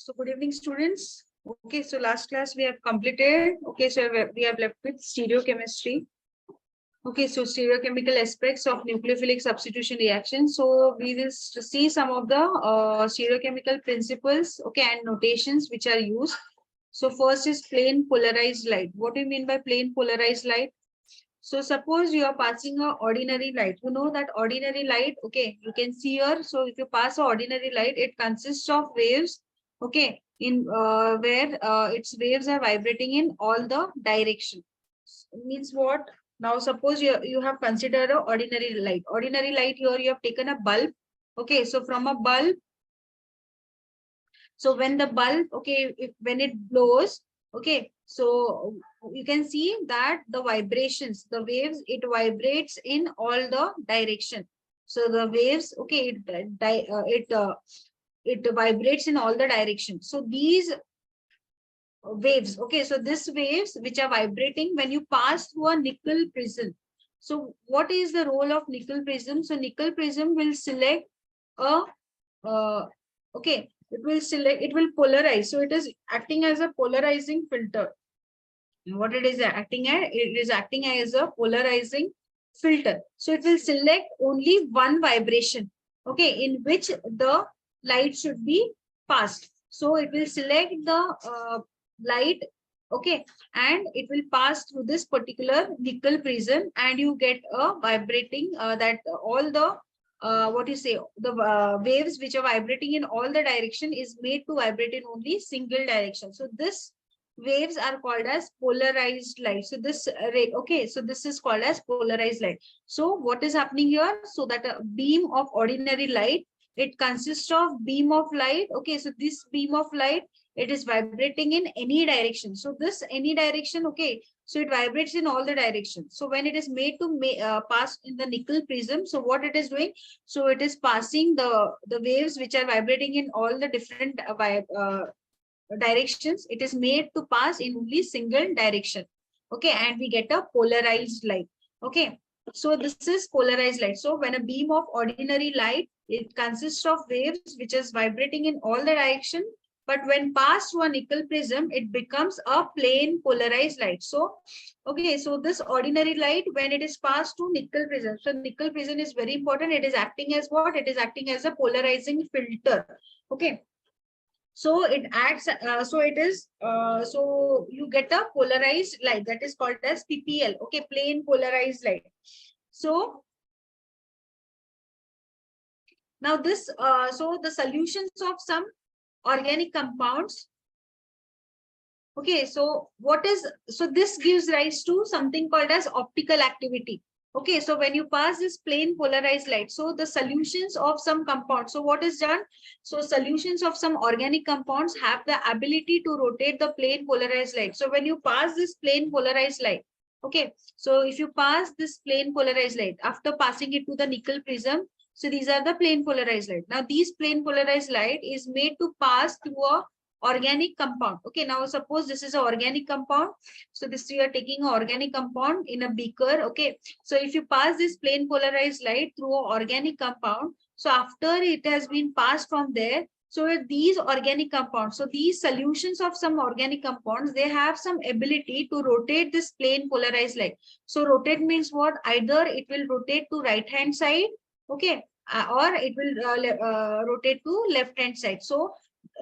So good evening, students. Okay, so last class we have completed. Okay, so we have left with stereochemistry. Okay, so stereochemical aspects of nucleophilic substitution reaction. So we will see some of the stereochemical principles, okay, and notations which are used. So first is plain polarized light. What do you mean by plain polarized light? So suppose you are passing a ordinary light. You know that ordinary light, okay, you can see here. So if you pass a ordinary light, it consists of waves, okay, in where its waves are vibrating in all the direction. Means what? Now suppose you have considered a ordinary light. Ordinary light here you have taken a bulb. Okay, so from a bulb, so when the bulb, okay, when it blows, okay, so you can see that the vibrations, the waves, it vibrates in all the direction. So the waves, okay, it vibrates in all the directions. So these waves, okay, so these waves which are vibrating when you pass through a nickel prism. So what is the role of nickel prism? So nickel prism will select a okay, it will polarize. So it is acting as a polarizing filter. What it is acting at? It is acting as a polarizing filter. So it will select only one vibration, okay, in which the light should be passed. So it will select the light, okay, and it will pass through this particular nickel prism, and you get a vibrating that all the what you say, the waves which are vibrating in all the direction is made to vibrate in only single direction. So this waves are called as polarized light. So this ray, okay, so this is called as polarized light. So what is happening here? So that a beam of ordinary light, it consists of beam of light, okay, so this beam of light, it is vibrating in any direction. So this any direction, okay, So it vibrates in all the directions. So when it is made to pass in the nickel prism, so what it is doing? So it is passing the waves which are vibrating in all the different directions. It is made to pass in only single direction. Okay, and we get a polarized light. Okay, so this is polarized light. So when a beam of ordinary light, it consists of waves which is vibrating in all the direction, but when passed through a nickel prism, it becomes a plain polarized light. So okay, so this ordinary light, when it is passed to nickel prism, so nickel prism is very important. It is acting as what? It is acting as a polarizing filter. Okay, so it acts, so it is, so you get a polarized light, that is called as PPL. Okay, plain polarized light. So now this, so the solutions of some organic compounds. Okay, so what is, so this gives rise to something called as optical activity. Okay, so when you pass this plain polarized light, so the solutions of some compounds, so what is done? So solutions of some organic compounds have the ability to rotate the plain polarized light. So when you pass this plain polarized light, okay, so if you pass this plain polarized light after passing it to the nickel prism, so these are the plain polarized light. Now these plain polarized light is made to pass through a organic compound. Okay, now suppose this is an organic compound. So this, we are taking an organic compound in a beaker. Okay, so if you pass this plain polarized light through an organic compound, so after it has been passed from there, so these organic compounds, so these solutions of some organic compounds, they have some ability to rotate this plain polarized light. So rotate means what? Either it will rotate to right hand side, okay, or it will rotate to left hand side. So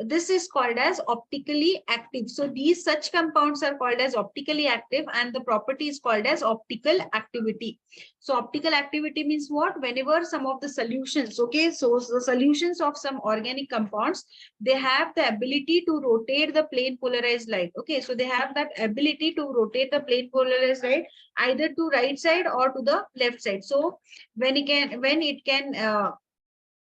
this is called as optically active. So these such compounds are called as optically active, and the property is called as optical activity. So optical activity means what? Whenever some of the solutions, okay, so the solutions of some organic compounds, they have the ability to rotate the plane polarized light. Okay, so they have that ability to rotate the plane polarized light either to right side or to the left side. So when it can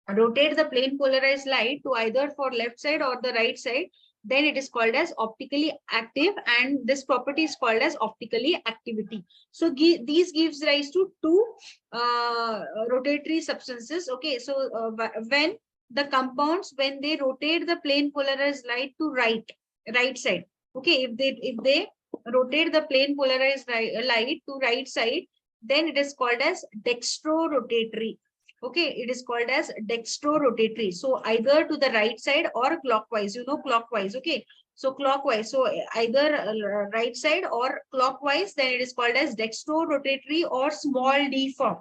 rotate the plane polarized light to either for left side or the right side, then it is called as optically active, and this property is called as optically activity. So these gives rise to two rotatory substances. Okay, so when the compounds, when they rotate the plane polarized light to right side, okay, if they rotate the plane polarized light to right side, then it is called as dextrorotatory. Okay, it is called as dextrorotatory. So either to the right side or clockwise, clockwise. Okay, so clockwise, so either right side or clockwise, then it is called as dextrorotatory or small d form.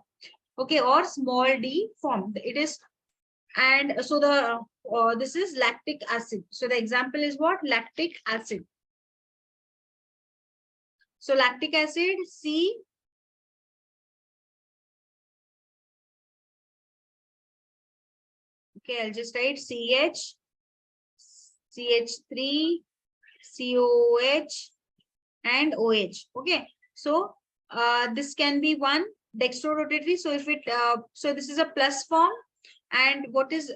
Okay, or small d form it is. And so the this is lactic acid. So the example is what? Lactic acid. So lactic acid, C, okay, I'll just write CH, CH3, COOH, and OH. Okay, so this can be one dextrorotatory. So if it so this is a plus form. And what is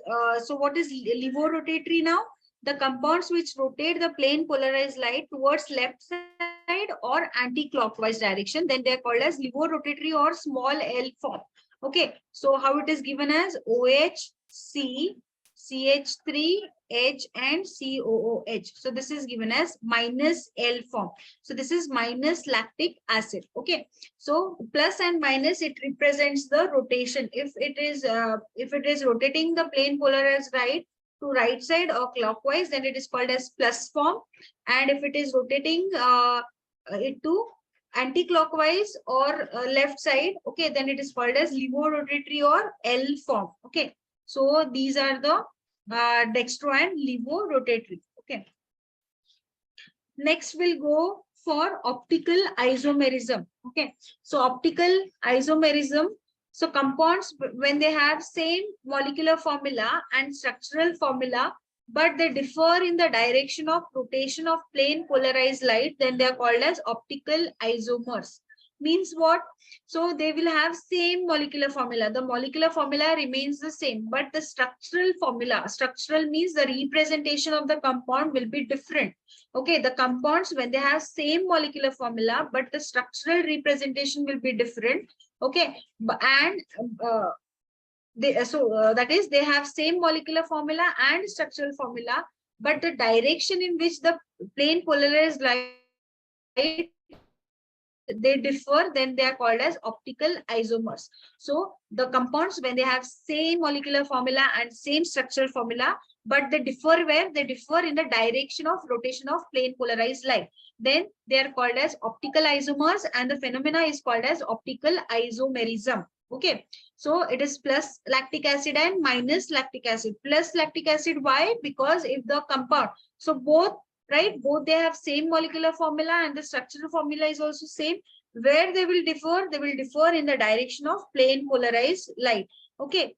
what is levorotatory now? The compounds which rotate the plane polarized light towards left side or anti-clockwise direction, then they are called as levorotatory or small L form. Okay, so how it is given as OH, C, CH3, H, and COOH. So this is given as minus L form. So this is minus lactic acid. Okay, so plus and minus, it represents the rotation. If it is rotating the plane polarized right to right side or clockwise, then it is called as plus form. And if it is rotating it to anti-clockwise or left side, okay, then it is called as levorotatory or L form. Okay, so these are the dextro and levorotatory. Okay, next we'll go for optical isomerism. Okay, so optical isomerism, so compounds, when they have same molecular formula and structural formula, but they differ in the direction of rotation of plane polarized light, then they are called as optical isomers. means what? So they will have same molecular formula. The molecular formula remains the same, but the structural formula, structural means the representation of the compound will be different. Okay, the compounds, when they have same molecular formula, but the structural representation will be different. Okay, and that is, they have same molecular formula and structural formula, but the direction in which the plane polarized light they differ, then they are called as optical isomers. So the compounds, when they have same molecular formula and same structural formula, but they differ where? They differ in the direction of rotation of plane polarized light, then they are called as optical isomers, and the phenomena is called as optical isomerism. Okay, so it is plus lactic acid and minus lactic acid. Plus lactic acid, why? Because if the compound, so both, right, both they have same molecular formula and the structural formula is also same. Where they will differ? They will differ in the direction of plane polarized light. Okay,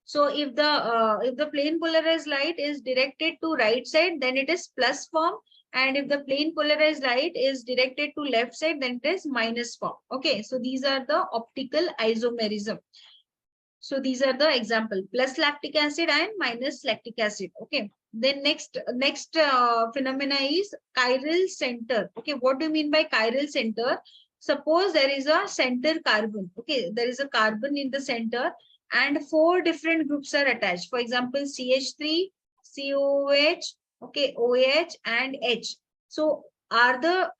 so if the plane polarized light is directed to right side, then it is plus form, and if the plane polarized light is directed to left side, then it is minus form. Okay, so these are the optical isomerism. So these are the example, plus lactic acid and minus lactic acid. Okay, then next phenomena is chiral center. Okay, what do you mean by chiral center? Suppose there is a center carbon. Okay, there is a carbon in the center and 4 different groups are attached. For example, CH3, COH, okay, OH and H. So are the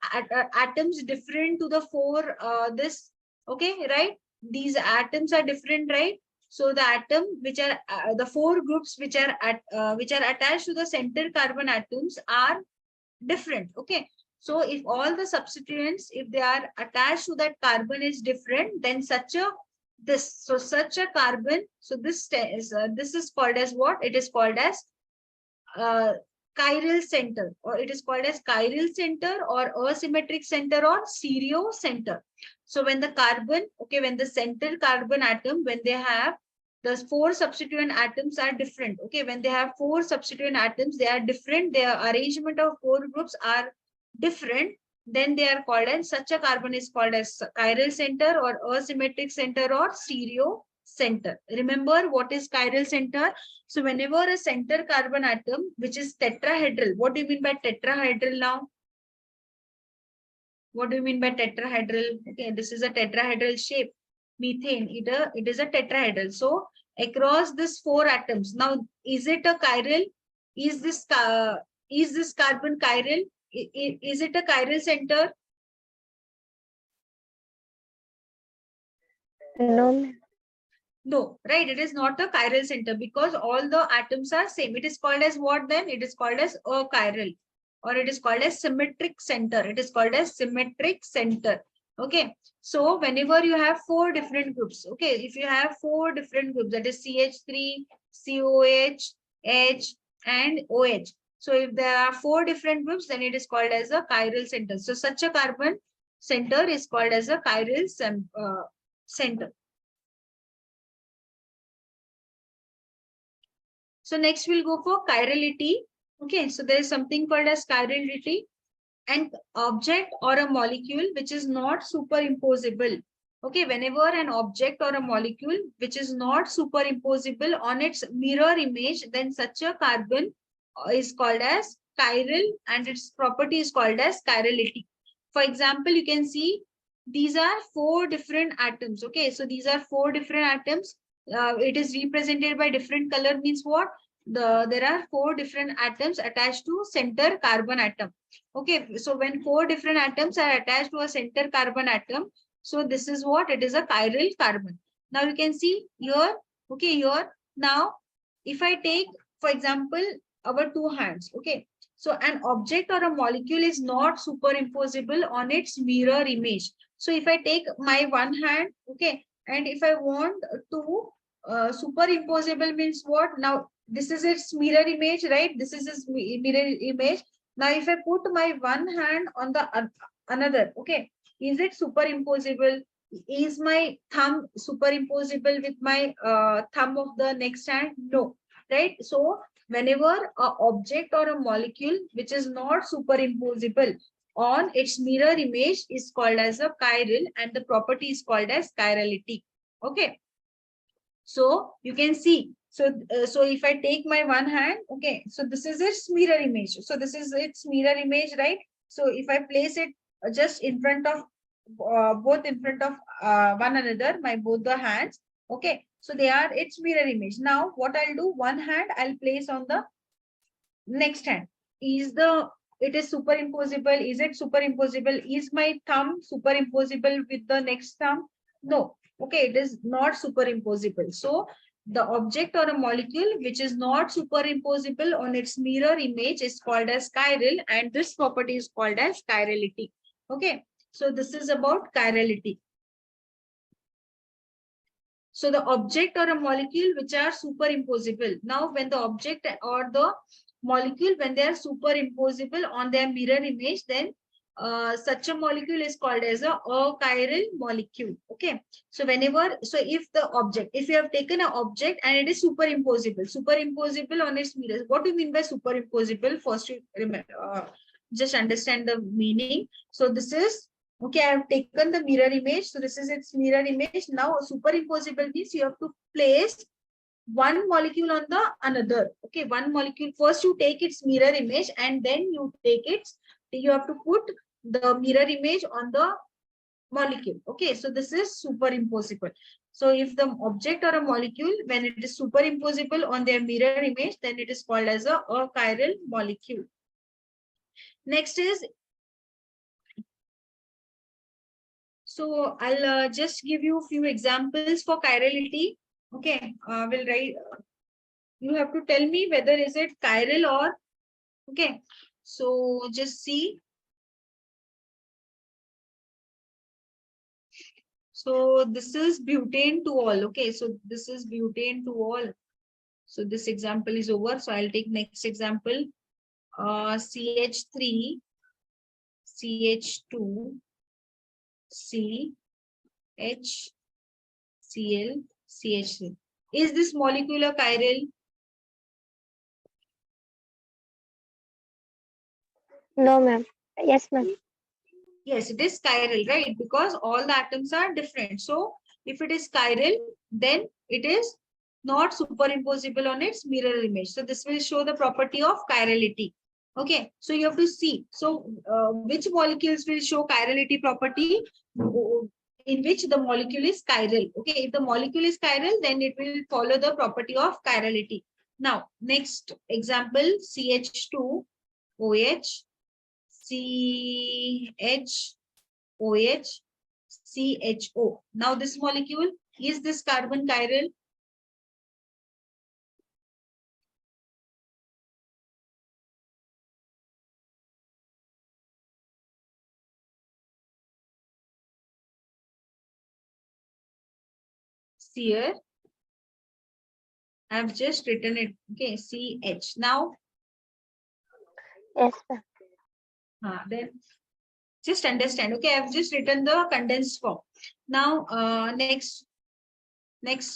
atoms different to the 4 this? Okay, right? These atoms are different, right? So the atom which are the 4 groups which are attached to the center carbon atoms are different. Okay, so if all the substituents, if they are attached to that carbon is different, then such a carbon, so this is called as what? It is called as uh, chiral center, or it is called as chiral center or asymmetric center or stereo center. So when the carbon, okay, when the center carbon atom, when they have the 4 substituent atoms are different. Okay, when they have 4 substituent atoms, they are different, their arrangement of 4 groups are different, then they are called, and such a carbon is called as chiral center or asymmetric center or stereo center. Remember what is chiral center? So whenever a center carbon atom which is tetrahedral, what do you mean by tetrahedral now? What do you mean by tetrahedral? Okay, this is a tetrahedral shape. Methane, it is a tetrahedral. So across this 4 atoms, now is it a chiral? Is this carbon chiral? Is it a chiral center? No. No, right? It is not a chiral center because all the atoms are same. It is called as what then? It is called as a chiral, or it is called as symmetric center. It is called as symmetric center. Okay. So whenever you have 4 different groups, okay, if you have 4 different groups, that is CH3, COH, H, and OH. So if there are 4 different groups, then it is called as a chiral center. So such a carbon center is called as a chiral center. So next we'll go for chirality. Okay, so there is something called as chirality, an object or a molecule which is not superimposable. Okay, whenever an object or a molecule which is not superimposable on its mirror image, then such a carbon is called as chiral and its property is called as chirality. For example, you can see these are 4 different atoms. Okay, so these are 4 different atoms. It is represented by different color, means what? There are 4 different atoms attached to center carbon atom. Okay, so when 4 different atoms are attached to a center carbon atom, so this is what? It is a chiral carbon. Now you can see here, okay, here. Now, if I take, for example, our 2 hands, okay, so an object or a molecule is not superimposable on its mirror image. So if I take my 1 hand, okay, and if I want to superimposable means what? Now this is its mirror image, right? This is its mirror image. Now if I put my 1 hand on the another, okay, is it superimposable? Is my thumb superimposable with my thumb of the next hand? No, right? So whenever a object or a molecule which is not superimposable on its mirror image is called as a chiral, and the property is called as chirality. Okay. So you can see. So if I take my one hand, okay, so this is its mirror image. So this is its mirror image, right? So if I place it just in front of both in front of one another, my both the hands, okay, so they are its mirror image. Now what I'll do, one hand I'll place on the next hand. It is superimposable? Is it superimposable? Is my thumb superimposable with the next thumb? No. Okay, it is not superimposable. So the object or a molecule which is not superimposable on its mirror image is called as chiral, and this property is called as chirality. Okay, so this is about chirality. So the object or a molecule which are superimposable. Now, when the object or the molecule, when they are superimposable on their mirror image, then such a molecule is called as a achiral molecule. Okay. So if you have taken an object and it is superimposable on its mirror. What do you mean by superimposable? First, you just understand the meaning. So this is, okay, I have taken the mirror image. So this is its mirror image. Now superimposable means you have to place one molecule on the another. Okay, one molecule. First you take its mirror image and then you have to put the mirror image on the molecule. Okay, so this is superimposable. So if the object or a molecule, when it is superimposable on their mirror image, then it is called as a achiral molecule. Next is, so I'll just give you a few examples for chirality. Okay, we'll write. You have to tell me whether is it chiral or, okay. So just see. So this is butane to all. Okay, so this is butane to all. So this example is over. So I'll take next example. CH3, CH2, C, H, Cl, CH3. Is this molecular chiral? No, ma'am. Yes, ma'am. Yes, it is chiral, right? Because all the atoms are different. So if it is chiral, then it is not superimposable on its mirror image. So this will show the property of chirality. Okay, so you have to see. So which molecules will show chirality property in which the molecule is chiral. Okay, if the molecule is chiral, then it will follow the property of chirality. Now, next example, CH2, OH, CH, OH, CHO. Now this molecule, is this carbon chiral? Here, I have just written it. Okay, CH. Now, Yes, ma'am. then just understand. Okay, I've just written the condensed form. Now, next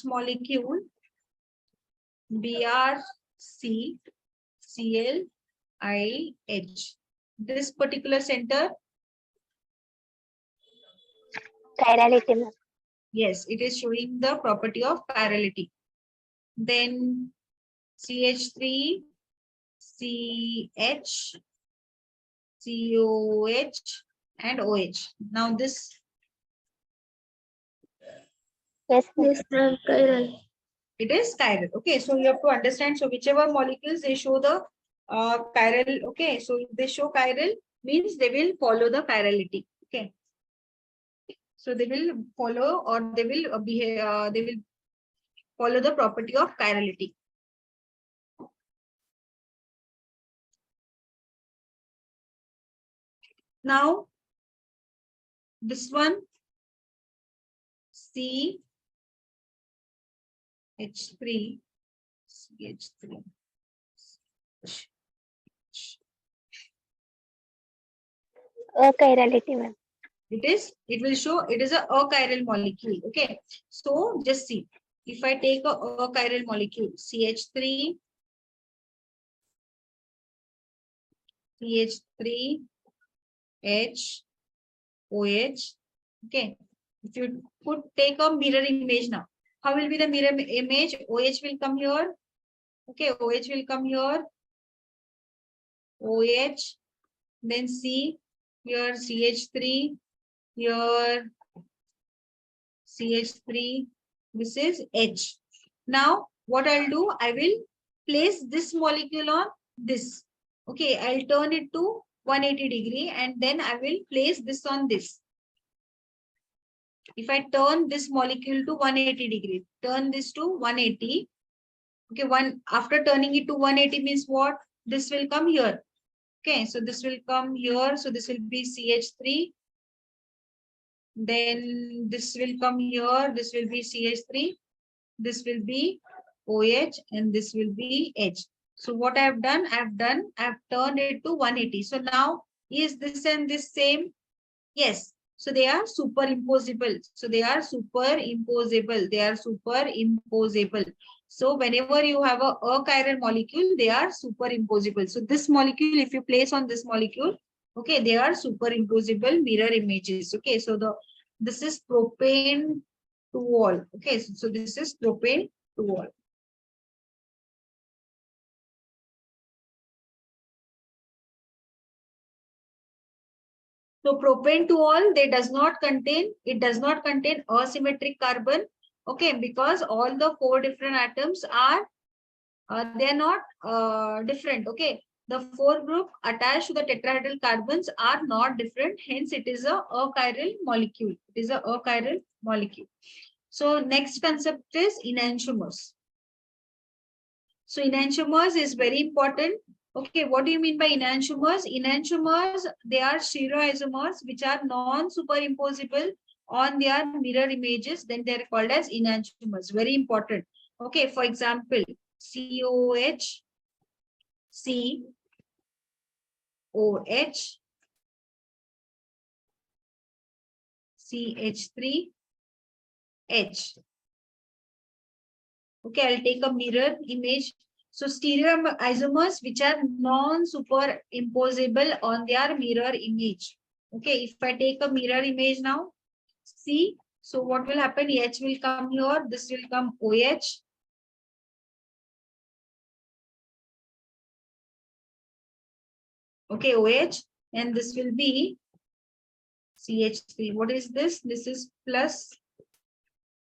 molecule, BRC, ClIH. This particular center, Chirality, ma'am. yes, it is showing the property of chirality. Then CH3, CH, COH, and OH. Now this, Yes, ma'am. Chiral. it is chiral. Okay, so you have to understand. So whichever molecules they show the chiral. Okay, so if they show chiral, means they will follow the chirality. Okay, so they will follow, or they will behave. They will follow the property of chirality. Now, this one, CH3, CH3. Chirality, ma'am. It will show it is a achiral molecule. Okay, so just see, if I take a achiral molecule, CH3, CH3, H, OH. Okay. If you take a mirror image now, how will be the mirror image? OH will come here. Okay, OH will come here. OH, then C, here CH3, here CH3, this is H. Now, what I'll do, I will place this molecule on this. Okay, I'll turn it to 180 degree and then I will place this on this. If I turn this molecule to 180 degree, turn this to 180. Okay, after turning it to 180 means what? This will come here. Okay, so this will come here. So this will be CH3. Then this will come here. This will be CH3. This will be OH and this will be H. So what I have done, I've turned it to 180. So now is this and this same? Yes. So they are superimposable. So they are superimposable. They are superimposable. So whenever you have a achiral molecule, they are superimposable. So this molecule, if you place on this molecule, okay, they are superimposable mirror images. Okay, so this is propane to wall. Okay, so this is propane to wall. So propane to all, it does not contain asymmetric carbon. Okay, because all the 4 different atoms are they are not different. Okay, the 4 group attached to the tetrahedral carbons are not different. Hence, it is a achiral molecule. It is a achiral molecule. So next concept is enantiomers. So enantiomers is very important. Okay, what do you mean by enantiomers? Enantiomers, they are stereoisomers which are non-superimposable on their mirror images. Then they are called as enantiomers. Very important. Okay, for example, COH, COH, CH3, H. Okay, I'll take a mirror image. So stereoisomers which are non-superimposable on their mirror image. Okay, if I take a mirror image now, see, so what will happen? H will come here, this will come OH. Okay, OH, and this will be CH3. What is this? This is plus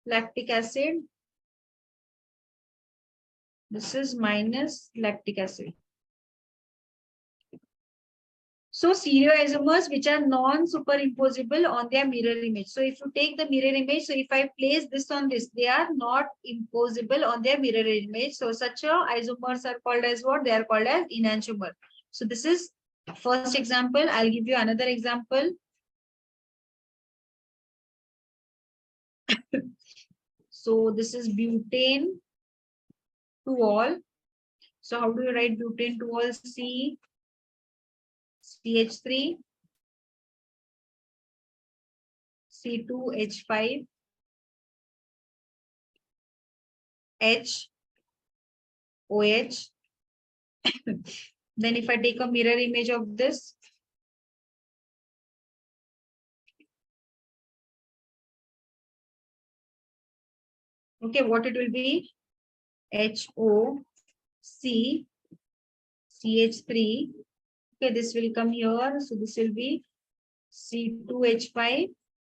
lactic acid. This is minus lactic acid. So stereoisomers which are non-superimposable on their mirror image. So if you take the mirror image, so if I place this on this, they are not imposable on their mirror image. So such isomers are called as what? They are called as enantiomer. So this is first example. I'll give you another example. So this is butane to all. So how do you write butane to all? CH3, C2H5, H, OH. Then if I take a mirror image of this, okay, what it will be? HO, C, CH3. Okay, this will come here. So this will be C2H5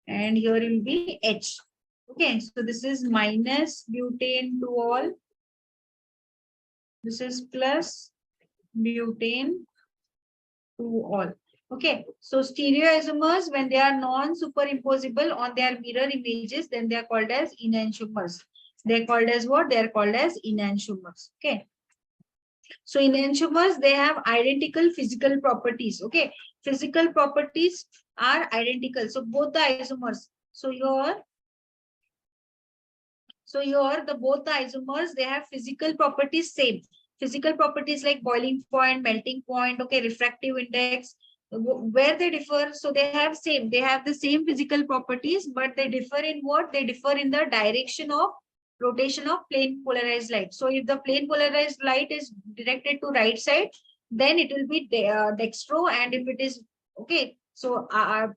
and here will be H. Okay, so this is minus butane to all. This is plus butane to all. Okay, so stereoisomers, when they are non-superimposable on their mirror images, then they are called as enantiomers. They are called as what? They are called as enantiomers. Okay. So enantiomers, they have identical physical properties. Okay, physical properties are identical. So both the isomers. So here both the isomers, they have physical properties same. Physical properties like boiling point, melting point, okay, refractive index. Where they differ, so they have the same physical properties, but they differ in what? They differ in the direction of rotation of plane polarized light. So if the plane polarized light is directed to right side, then it will be dextro, and if it is okay, So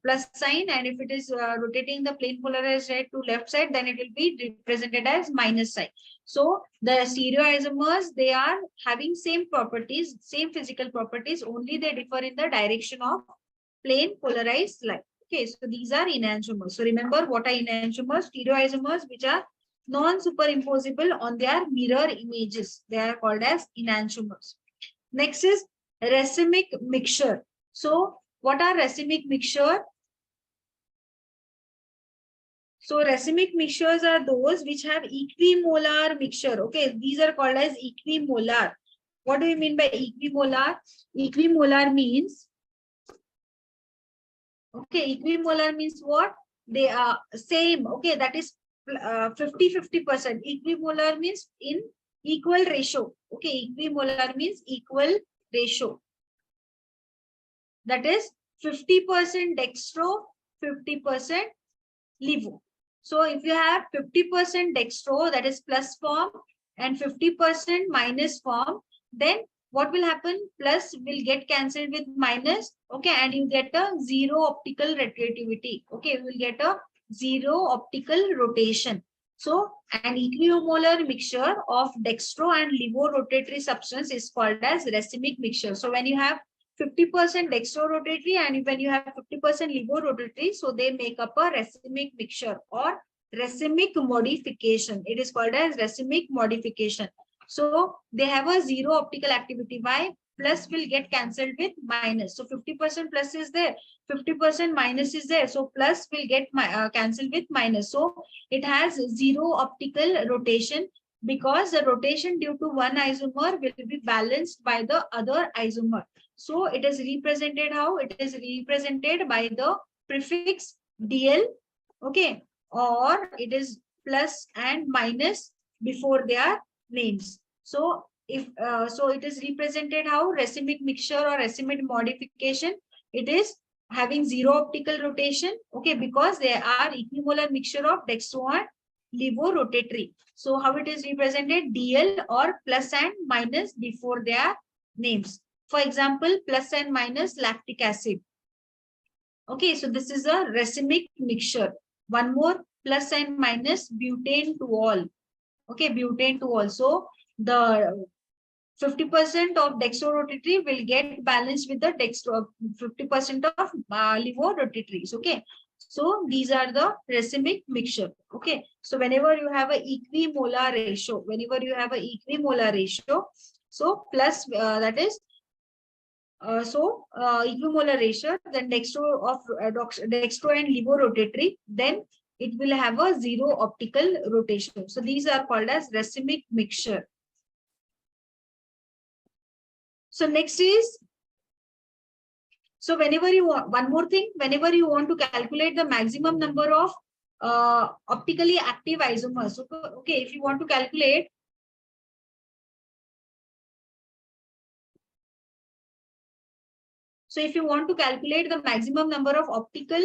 plus sign, and if it is rotating the plane polarized right to left side, then it will be represented as minus sign. So the stereoisomers, they are having same properties, same physical properties, only they differ in the direction of plane polarized light. Okay, so these are enantiomers. So remember what are enantiomers? Stereoisomers which are non-superimposable on their mirror images. They are called as enantiomers. Next is racemic mixture. So what are racemic mixture? So racemic mixtures are those which have equimolar mixture. Okay, these are called as equimolar. What do you mean by equimolar? Equimolar means, okay, equimolar means what? They are same. Okay, that is 50-50%. Equimolar means in equal ratio. Okay, equimolar means equal ratio. That is 50% dextro, 50% levo. So if you have 50% dextro, that is plus form, and 50% minus form, then what will happen? Plus will get cancelled with minus, okay, and you get a zero optical rotativity. Okay, you will get a zero optical rotation. So an equimolar mixture of dextro and levo rotatory substance is called as racemic mixture. So when you have 50% dextro-rotatory and when you have 50% levo-rotatory, so they make up a racemic mixture or racemic modification. It is called as racemic modification. So they have a zero optical activity. Why? Plus will get cancelled with minus. So 50% plus is there, 50% minus is there. So plus will get cancelled with minus. So it has zero optical rotation because the rotation due to one isomer will be balanced by the other isomer. So it is represented how? It is represented by the prefix DL, okay, or it is plus and minus before their names. So if so, it is represented how? Racemic mixture or racemic modification. It is having zero optical rotation, okay, because they are equimolar mixture of dextro and levo rotatory. So how it is represented? DL or plus and minus before their names. For example, plus and minus lactic acid. Okay, so this is a racemic mixture. One more, plus and minus butane to all. Okay, butane to all. So the 50% of dextrorotatory will get balanced with the dextro, 50% of levorotatories. Okay, so these are the racemic mixture. Okay, so whenever you have a equimolar ratio, so plus that is equimolar ratio, then dextro and levorotatory, then it will have a zero optical rotation. So these are called as racemic mixture. So next is, so whenever you want, one more thing, whenever you want to calculate the maximum number of optically active isomers. Okay, if you want to calculate, so if you want to calculate the maximum number of optical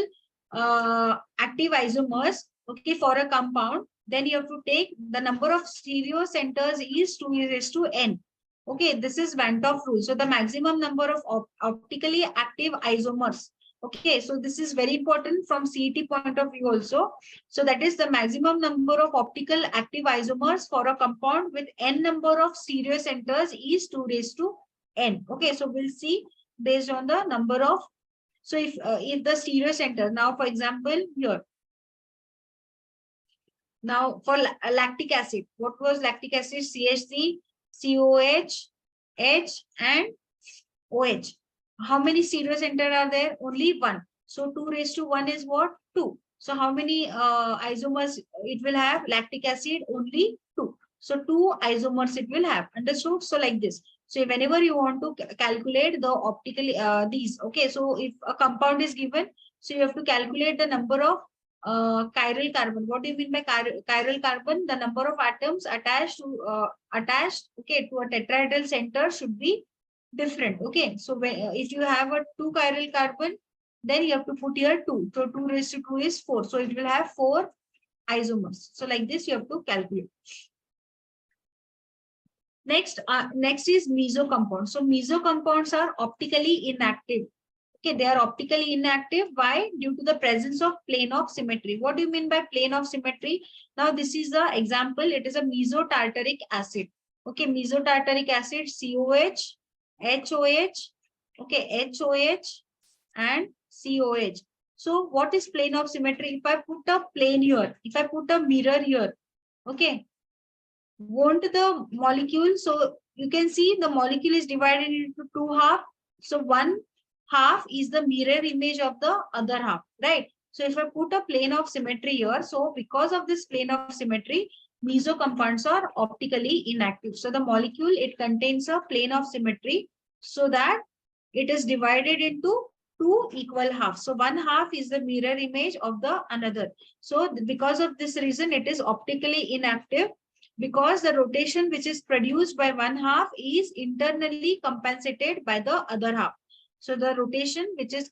active isomers, okay, for a compound, then you have to take the number of stereo centers is 2:n. Okay, this is Van 't Hoff rule. So the maximum number of optically active isomers. Okay, so this is very important from CET point of view also. So that is the maximum number of optical active isomers for a compound with n number of stereo centers is 2:n. Okay, so we'll see based on the number of, so if the stereo center, now for example here, now for lactic acid, what was lactic acid? CHC, COH, H and OH. How many stereo center are there? Only one. So 2:1 is what? 2. So how many isomers it will have? Lactic acid only 2. So 2 isomers it will have. Understood? So like this. So whenever you want to calculate the optical these, okay, so if a compound is given, so you have to calculate the number of chiral carbon. What do you mean by chiral carbon? The number of atoms attached to okay, to a tetrahedral center should be different. Okay, so if you have a 2 chiral carbon, then you have to put here 2. So 2:2 is 4. So it will have 4 isomers. So like this you have to calculate. Next is meso compounds. So meso compounds are optically inactive. Okay, they are optically inactive. Why? Due to the presence of plane of symmetry. What do you mean by plane of symmetry? Now, this is the example. It is a mesotartaric acid. Okay, mesotartaric acid, COH, HOH, okay, HOH and COH. So, what is plane of symmetry? If I put a plane here, if I put a mirror here, okay, won't the molecule, so you can see the molecule is divided into two half. So one half is the mirror image of the other half, right? So if I put a plane of symmetry here, so because of this plane of symmetry, meso compounds are optically inactive. So the molecule, it contains a plane of symmetry so that it is divided into two equal halves. So one half is the mirror image of the another. So because of this reason, it is optically inactive, because the rotation which is produced by one half is internally compensated by the other half. So the rotation which is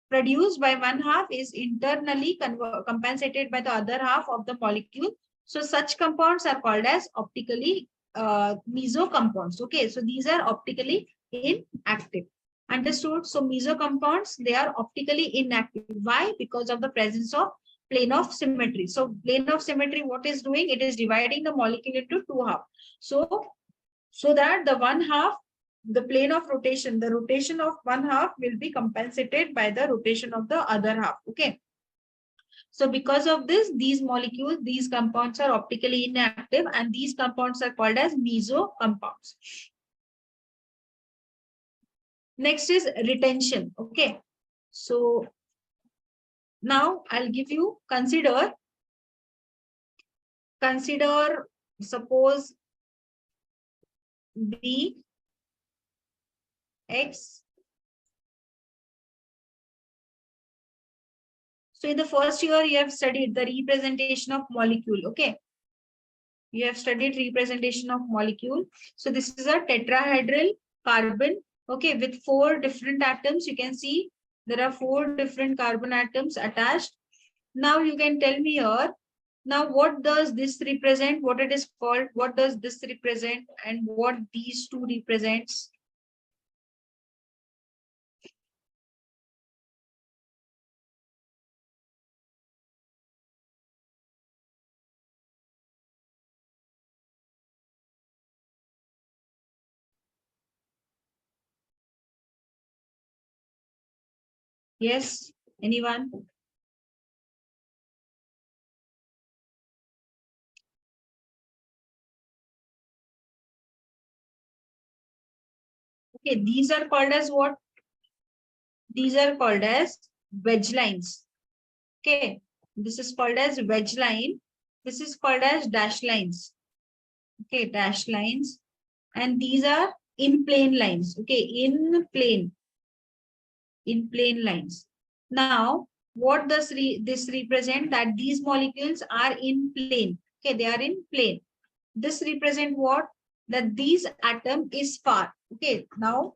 produced by one half is internally compensated by the other half of the molecule. So such compounds are called as optically meso compounds. Okay, so these are optically inactive. Understood? So meso compounds, they are optically inactive. Why? Because of the presence of plane of symmetry. So plane of symmetry, what is doing? It is dividing the molecule into two halves. So that the one half, the plane of rotation, the rotation of one half will be compensated by the rotation of the other half. Okay. So because of this, these molecules, these compounds are optically inactive, and these compounds are called as meso compounds. Next is retention. Okay. So now I'll give you, consider suppose B X. So in the first year, you have studied the representation of molecule. Okay. You have studied representation of molecule. So this is a tetrahedral carbon. Okay. With 4 different atoms, you can see there are 4 different carbon atoms attached. Now you can tell me here, now what does this represent? What it is called? What does this represent? And what these two represents? Yes, anyone? Okay, these are called as what? These are called as wedge lines. Okay, this is called as wedge line. This is called as dash lines. Okay, dash lines. And these are in plane lines. Okay, in plane lines. Now, what does this represent? That these molecules are in plane. Okay, they are in plane. This represent what? That these atom is far. Okay, now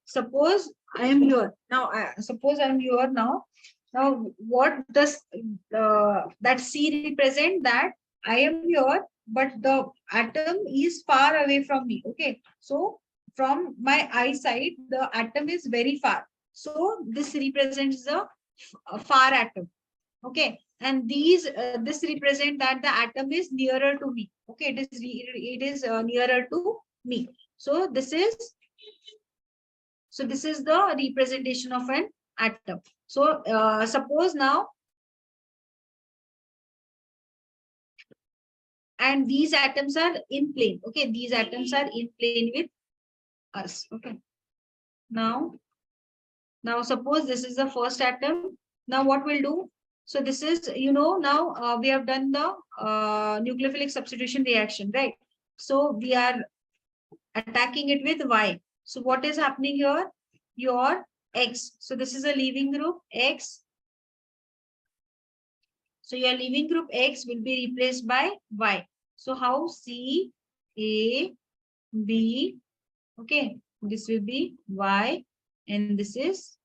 suppose I am here. Now, suppose I am here now. Now, what does that C represent? That I am here, but the atom is far away from me. Okay, so from my eyesight, the atom is very far. So this represents the far atom. Okay, and these this represent that the atom is nearer to me. Okay, it is nearer to me. So this is the representation of an atom. So suppose now, and these atoms are in plane. Okay, these atoms are in plane with us. Okay, now suppose this is the first atom. Now what we'll do? So this is, now we have done the nucleophilic substitution reaction, right? So we are attacking it with Y. So what is happening here? Your X. So this is a leaving group X. So your leaving group X will be replaced by Y. So how? C, A, B. Okay. This will be Y. And this is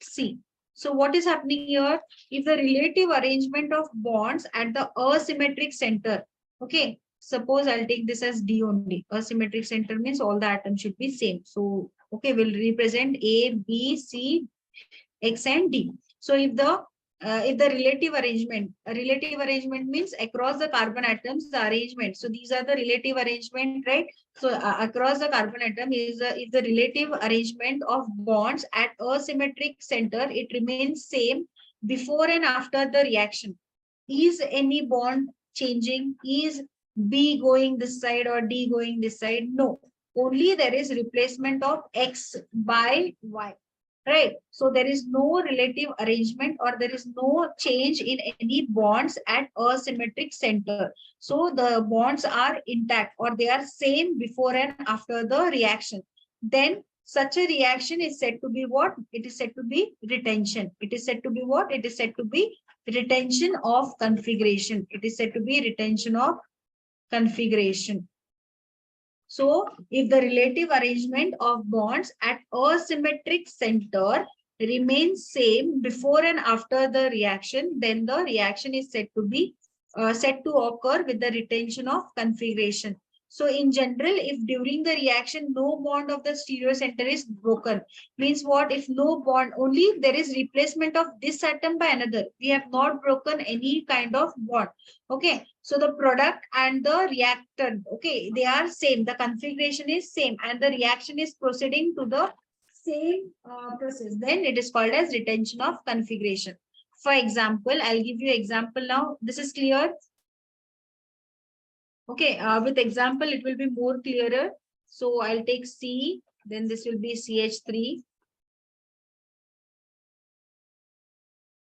C. So what is happening here? If the relative arrangement of bonds at the asymmetric center, okay, suppose I'll take this as D only. Asymmetric center means all the atoms should be same. So, okay, we'll represent A, B, C, X and D. So if the relative arrangement means across the carbon atoms, the arrangement. So these are the relative arrangement, right? So across the carbon atom is the relative arrangement of bonds at a symmetric center. It remains same before and after the reaction. Is any bond changing? Is B going this side or D going this side? No. Only there is replacement of X by Y. Right. So there is no relative arrangement or there is no change in any bonds at a symmetric center. So the bonds are intact or they are same before and after the reaction. Then such a reaction is said to be what? It is said to be retention. It is said to be what? It is said to be retention of configuration. It is said to be retention of configuration. So if the relative arrangement of bonds at a symmetric center remains same before and after the reaction, then the reaction is said to be said to occur with the retention of configuration. So in general, if during the reaction no bond of the stereo center is broken, means what? If no bond, only there is replacement of this atom by another. We have not broken any kind of bond. Okay, so the product and the reactant, okay, they are same. The configuration is same and the reaction is proceeding to the same process. Then it is called as retention of configuration. For example, I'll give you example now. This is clear. Okay, with example, it will be more clearer. So I'll take C, then this will be CH3.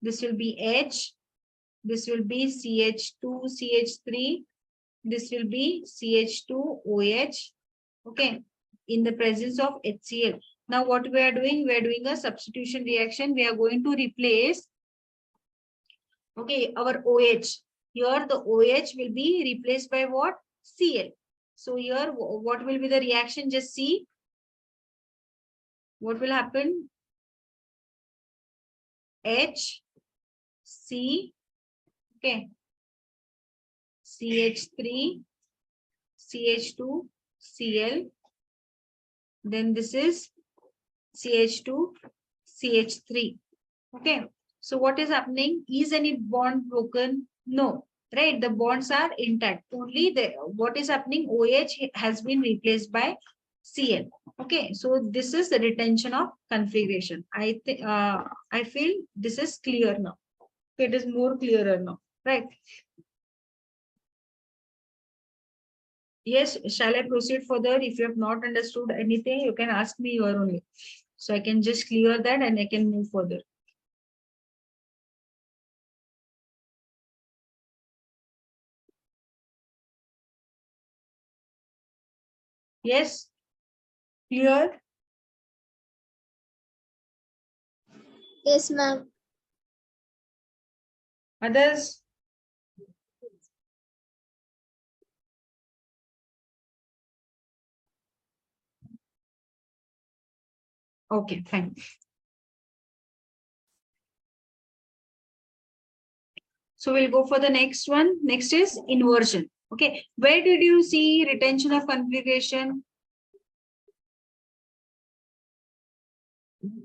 This will be H. This will be CH2, CH3. This will be CH2OH. Okay, in the presence of HCl. Now what we are doing? We are doing a substitution reaction. We are going to replace, okay, our OH. Here the OH will be replaced by what? Cl. So here what will be the reaction? Just see. What will happen? H, C, okay, CH3, CH2, Cl. Then this is CH2, CH3. Okay. So what is happening? Is any bond broken? No. Right. The bonds are intact. Only the what is happening? OH has been replaced by Cl. Okay. So this is the retention of configuration. I think I feel this is clear now. It is more clearer now. Right. Yes, shall I proceed further? If you have not understood anything, you can ask me here only. So I can just clear that and I can move further. Yes, clear? Yes, ma'am. Others? Okay, fine. So we'll go for the next one. Next is inversion. Okay, where did you see retention of configuration?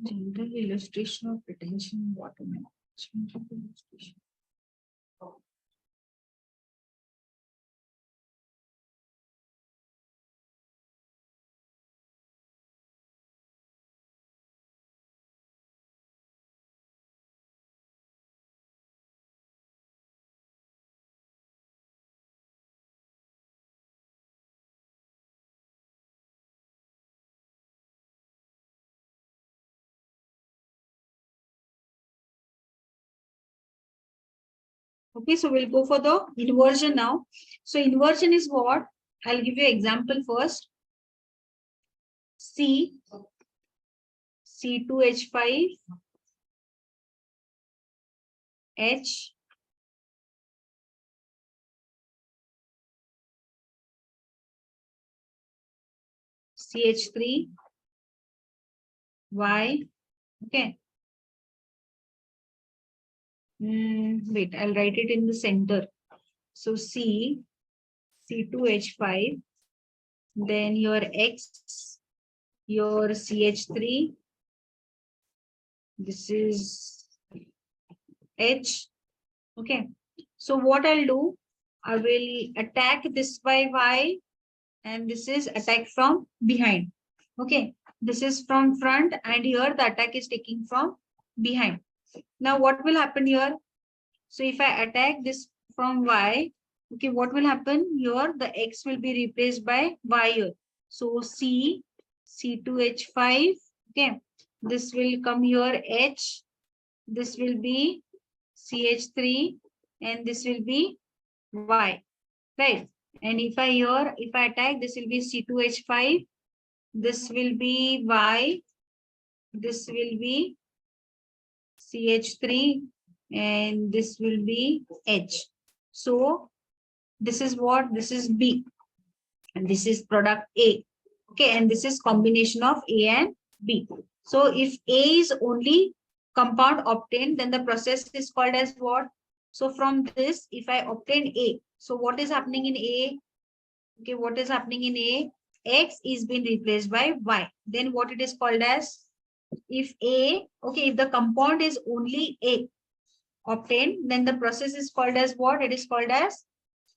General illustration of retention water management. Okay, so we'll go for the inversion now. So inversion is what? I'll give you example first. C, C2H5, H, CH3, Y, okay. Wait, I'll write it in the center. So C, C2H5, then your X, your CH3, this is H. Okay, so what I'll do, I will attack this by Y, and this is attack from behind. Okay, this is from front, and here the attack is taking from behind. Now what will happen here? So if I attack this from Y, okay, what will happen here? The X will be replaced by Y here. So C2H5, okay, this will come here H, this will be CH3, and this will be Y, right? And if I attack, this will be C2H5, this will be Y, this will be CH3, and this will be H. So this is what? This is B, and this is product A. Okay, and this is combination of A and B. So if A is only compound obtained, then the process is called as what? So from this, if I obtain A, so what is happening in A? Okay, what is happening in A? X is being replaced by Y. Then what it is called as? If A, okay, if the compound is only A obtained, then the process is called as what? It is called as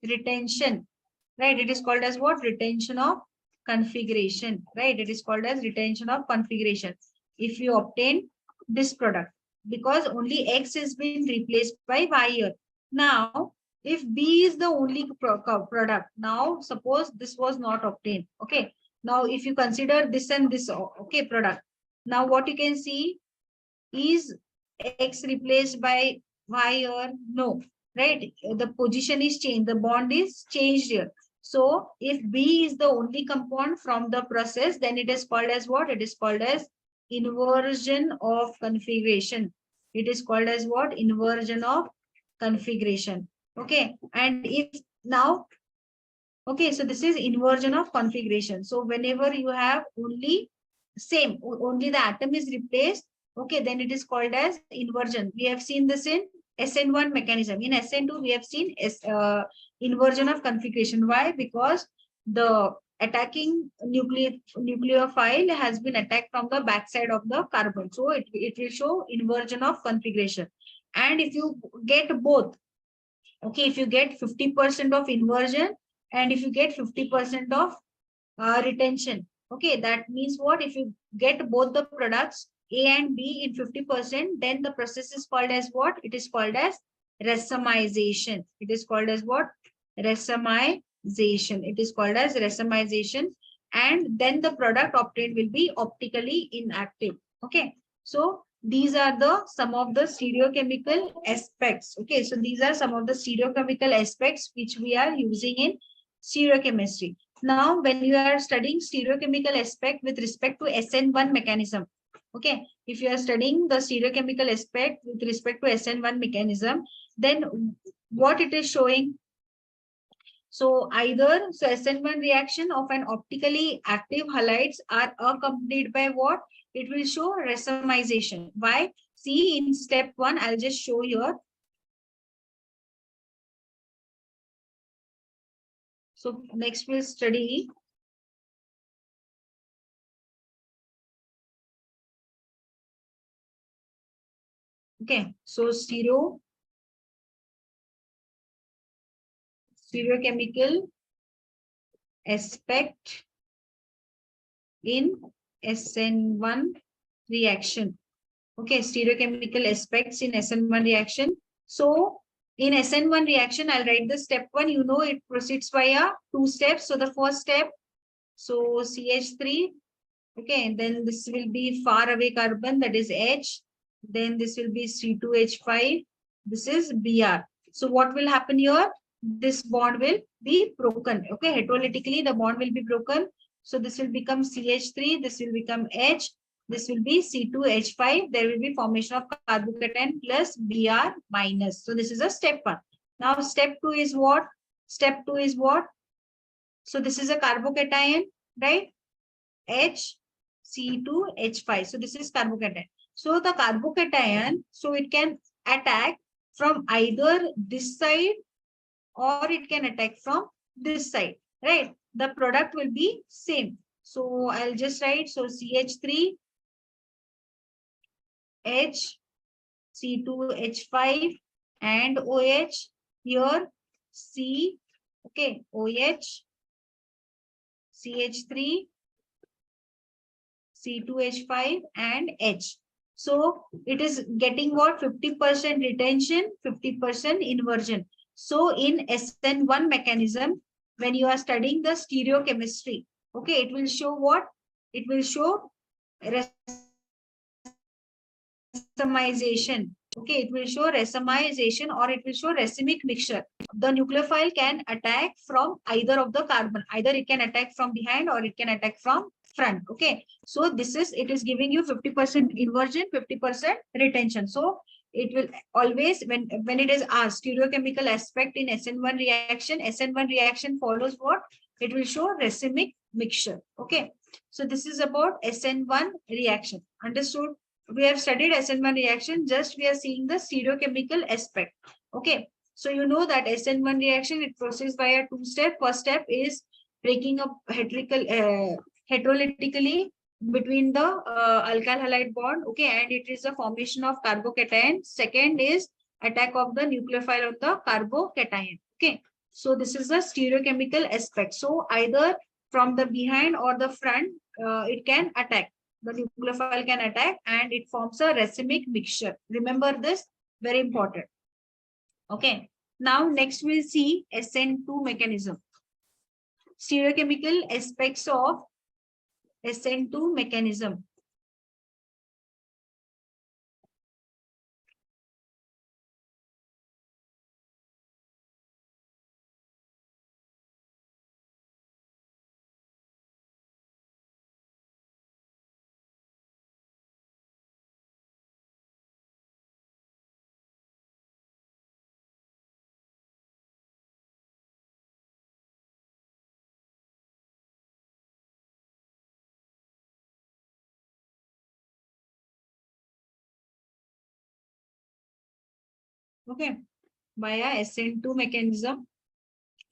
retention, right? It is called as what? Retention of configuration, right? It is called as retention of configuration. If you obtain this product, because only X is being replaced by Y here. Now, if B is the only product, now suppose this was not obtained, okay? Now, if you consider this and this, okay, product, now what you can see is X replaced by Y or no, right? The position is changed, the bond is changed here. So if B is the only compound from the process, then it is called as what? It is called as inversion of configuration. It is called as what? Inversion of configuration. Okay. And if now, okay, so this is inversion of configuration. So whenever you have only same, only the atom is replaced, okay, then it is called as inversion. We have seen this in SN1 mechanism. In SN2, we have seen inversion of configuration. Why? Because the attacking nucleophile has been attacked from the backside of the carbon. So it will show inversion of configuration. And if you get both, okay, if you get 50% of inversion and if you get 50% of retention, okay, that means what? If you get both the products A and B in 50%, then the process is called as what? It is called as racemization. It is called as what? Racemization. It is called as racemization, and then the product obtained will be optically inactive. Okay, so these are the some of the stereochemical aspects. Okay, so these are some of the stereochemical aspects which we are using in stereochemistry. Now, when you are studying stereochemical aspect with respect to SN1 mechanism, okay, if you are studying the stereochemical aspect with respect to SN1 mechanism, then what it is showing? So either so SN1 reaction of an optically active halides are accompanied by what? It will show racemization. Why? See, in step 1, I'll just show here. So next we'll study okay. So stereochemical aspect in SN1 reaction. Okay, stereochemical aspects in SN1 reaction. So in SN1 reaction, I'll write the step 1. You know, it proceeds via 2 steps. So the first step, so CH3. Okay, and then this will be far away carbon, that is H. Then this will be C2H5. This is Br. So what will happen here? This bond will be broken. Okay, heterolytically, the bond will be broken. So this will become CH3. This will become H. This will be C2H5. There will be formation of carbocation plus Br minus. So this is a step 1. Now step 2 is what? Step 2 is what? So this is a carbocation, right? H C2H5. So this is carbocation. So the carbocation, so it can attack from either this side or it can attack from this side, right? The product will be same. So I'll just write, so CH3, H, C2H5 and OH. Here C, okay, OH, CH3, C2H5 and H. So it is getting what? 50% retention, 50% inversion. So in SN1 mechanism, when you are studying the stereochemistry, okay, it will show what? It will show racemization. Okay, it will show racemization or it will show racemic mixture. The nucleophile can attack from either of the carbon. Either it can attack from behind or it can attack from front. Okay, so it is giving you 50% inversion, 50% retention. So it will always, when it is asked stereochemical aspect in SN1 reaction, SN1 reaction follows what? It will show racemic mixture. Okay, so this is about SN1 reaction. Understood? We have studied SN1 reaction, just we are seeing the stereochemical aspect. Okay, so you know that SN1 reaction, it proceeds by a two-step. First step is breaking up heterolytically between the alkyl halide bond, okay, and it is a formation of carbocation. Second is attack of the nucleophile on the carbocation. Okay, so this is the stereochemical aspect. So either from the behind or the front, it can attack. The nucleophile can attack and it forms a racemic mixture. Remember this, very important. Okay, now next we'll see SN2 mechanism. Stereochemical aspects of SN2 mechanism. Okay, via SN2 mechanism.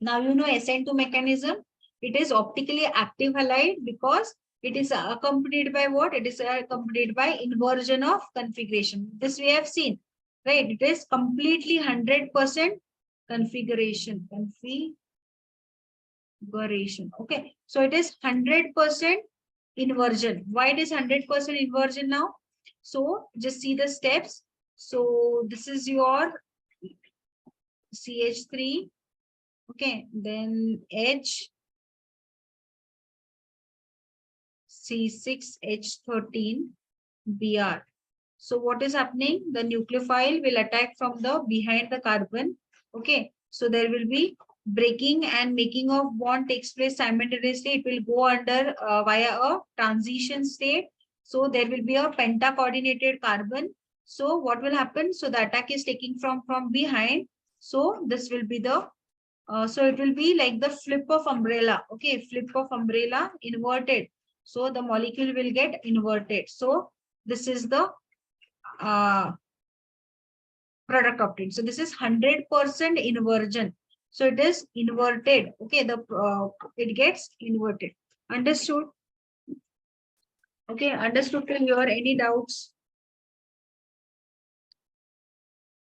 Now you know SN2 mechanism, it is optically active halide because it is accompanied by what? It is accompanied by inversion of configuration. This we have seen, right? It is completely 100% configuration. Okay, so it is 100% inversion. Why it is 100% inversion now? So just see the steps. So this is your CH3. Okay, then H, C6H13, Br. So what is happening? The nucleophile will attack from the behind the carbon. Okay, so there will be breaking and making of bond takes place simultaneously. It will go under via a transition state. So there will be a penta-coordinated carbon. So what will happen? So the attack is taking from behind. So this will be the so it will be like the flip of umbrella. Okay, flip of umbrella inverted. So the molecule will get inverted. So this is the product obtained. So this is 100% inversion. So it is inverted. Okay, the it gets inverted. Understood? Okay, understood till here. Any doubts?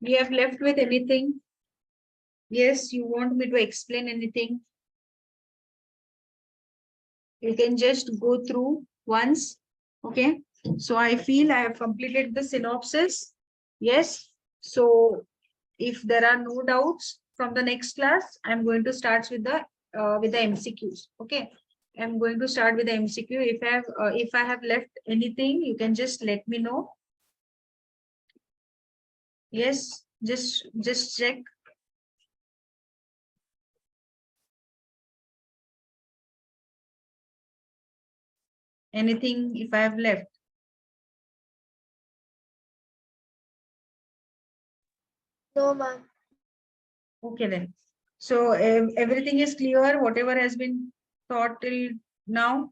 We have left with anything? Yes, you want me to explain anything? You can just go through once. Okay, so I feel I have completed the synopsis. Yes, so if there are no doubts from the next class, I'm going to start with the MCQs. Okay, I'm going to start with the MCQ. If I have left anything, you can just let me know. Yes, just check. Anything if I have left. No, ma'am. Okay then. So everything is clear, whatever has been taught till now.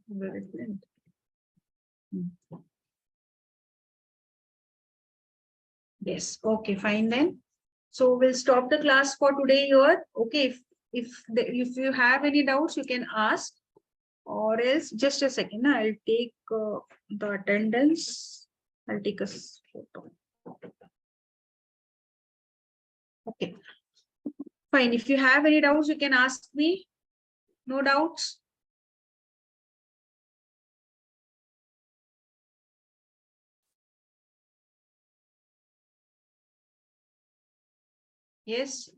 Very good. Yes. Okay, fine then. So we'll stop the class for today here. Okay. If you have any doubts, you can ask, or else just a second. I'll take the attendance. I'll take a photo. Okay. Fine. If you have any doubts, you can ask me. No doubts? Yes.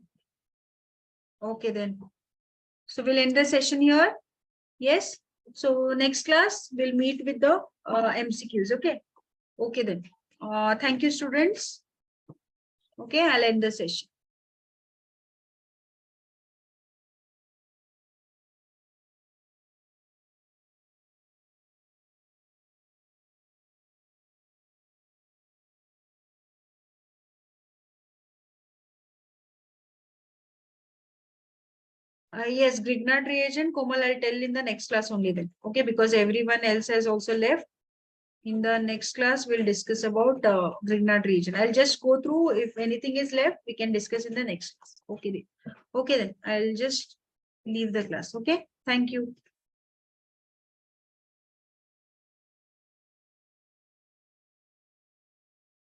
Okay then. So we'll end the session here. Yes. So next class we'll meet with the MCQs. Okay. Okay then. Thank you, students. Okay, I'll end the session. Yes, Grignard reagent, Komal, I'll tell in the next class only then. Okay, because everyone else has also left. In the next class, we'll discuss about Grignard reagent. I'll just go through. If anything is left, we can discuss in the next class. Okay, then. Okay, then I'll just leave the class. Okay, thank you.